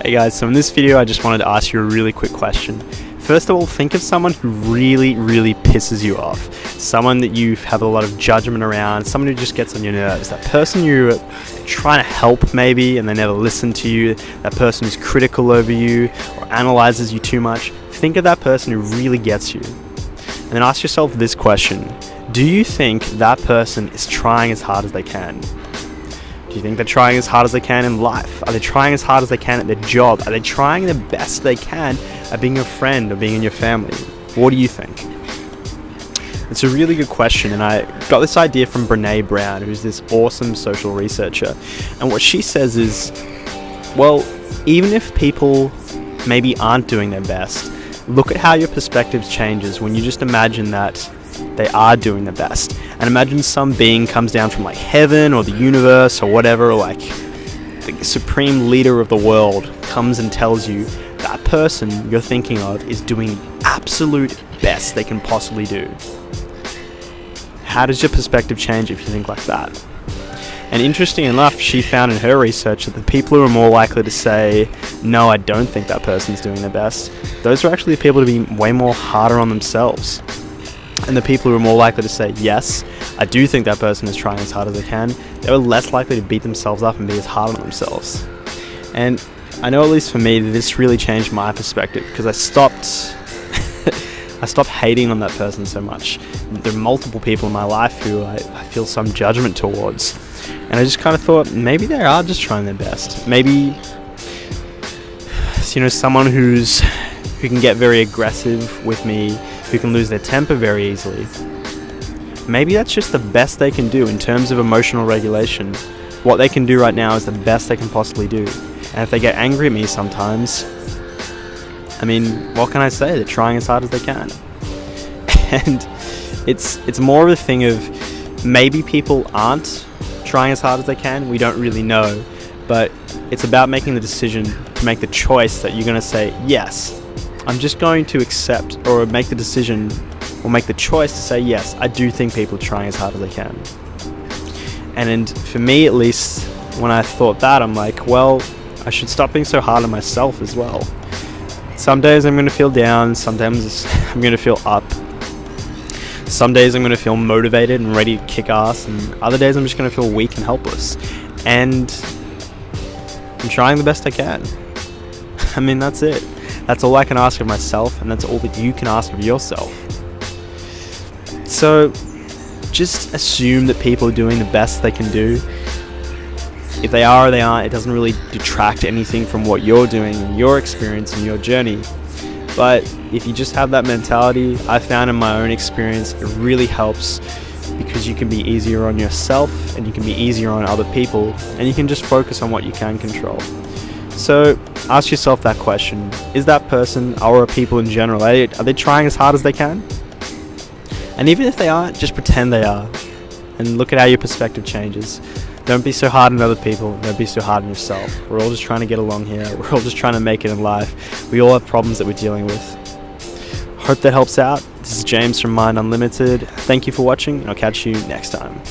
Hey guys, so in this video I just wanted to ask you a really quick question. First of all, think of someone who really pisses you off. Someone that you have a lot of judgment around, someone who just gets on your nerves. That person you're trying to help maybe and they never listen to you. That person who's critical over you or analyzes you too much. Think of that person who really gets you. And then ask yourself this question. Do you think that person is trying as hard as they can? Do you think they're trying as hard as they can in life? Are they trying as hard as they can at their job? Are they trying the best they can at being a friend or being in your family? What do you think? It's a really good question, and I got this idea from Brené Brown, who's this awesome social researcher. And what she says is, well, even if people maybe aren't doing their best, look at how your perspective changes when you just imagine that they are doing their best. And imagine some being comes down from like heaven or the universe or whatever, or like the supreme leader of the world comes and tells you that person you're thinking of is doing the absolute best they can possibly do. How does your perspective change if you think like that? And interesting enough, she found in her research that the people who are more likely to say, no, I don't think that person's doing their best, those are actually the people to be way more harder on themselves. And the people who are more likely to say, yes, I do think that person is trying as hard as they can, they were less likely to beat themselves up and be as hard on themselves. And I know, at least for me, this really changed my perspective, because I stopped hating on that person so much. There are multiple people in my life who I feel some judgment towards. And I just kind of thought, maybe they are just trying their best. Maybe, someone who can get very aggressive with me, who can lose their temper very easily. Maybe that's just the best they can do in terms of emotional regulation. What they can do right now is the best they can possibly do. And if they get angry at me sometimes, what can I say? They're trying as hard as they can. And it's more of a thing of maybe people aren't trying as hard as they can. We don't really know. But it's about making the decision to make the choice that you're going to say, yes, I'm just going to accept or make the decision or make the choice to say, yes, I do think people are trying as hard as they can. And for me, at least, when I thought that, I'm like, well, I should stop being so hard on myself as well. Some days I'm going to feel down. Sometimes I'm going to feel up. Some days I'm going to feel motivated and ready to kick ass. And other days I'm just going to feel weak and helpless. And I'm trying the best I can. That's it. That's all I can ask of myself, and that's all that you can ask of yourself. So just assume that people are doing the best they can do. If they are or they aren't, it doesn't really detract anything from what you're doing and your experience and your journey. But if you just have that mentality, I found in my own experience, it really helps, because you can be easier on yourself and you can be easier on other people, and you can just focus on what you can control. So ask yourself that question. Is that person, or people in general, are they trying as hard as they can? And even if they aren't, just pretend they are. And look at how your perspective changes. Don't be so hard on other people. Don't be so hard on yourself. We're all just trying to get along here. We're all just trying to make it in life. We all have problems that we're dealing with. Hope that helps out. This is James from Mind Unlimited. Thank you for watching, and I'll catch you next time.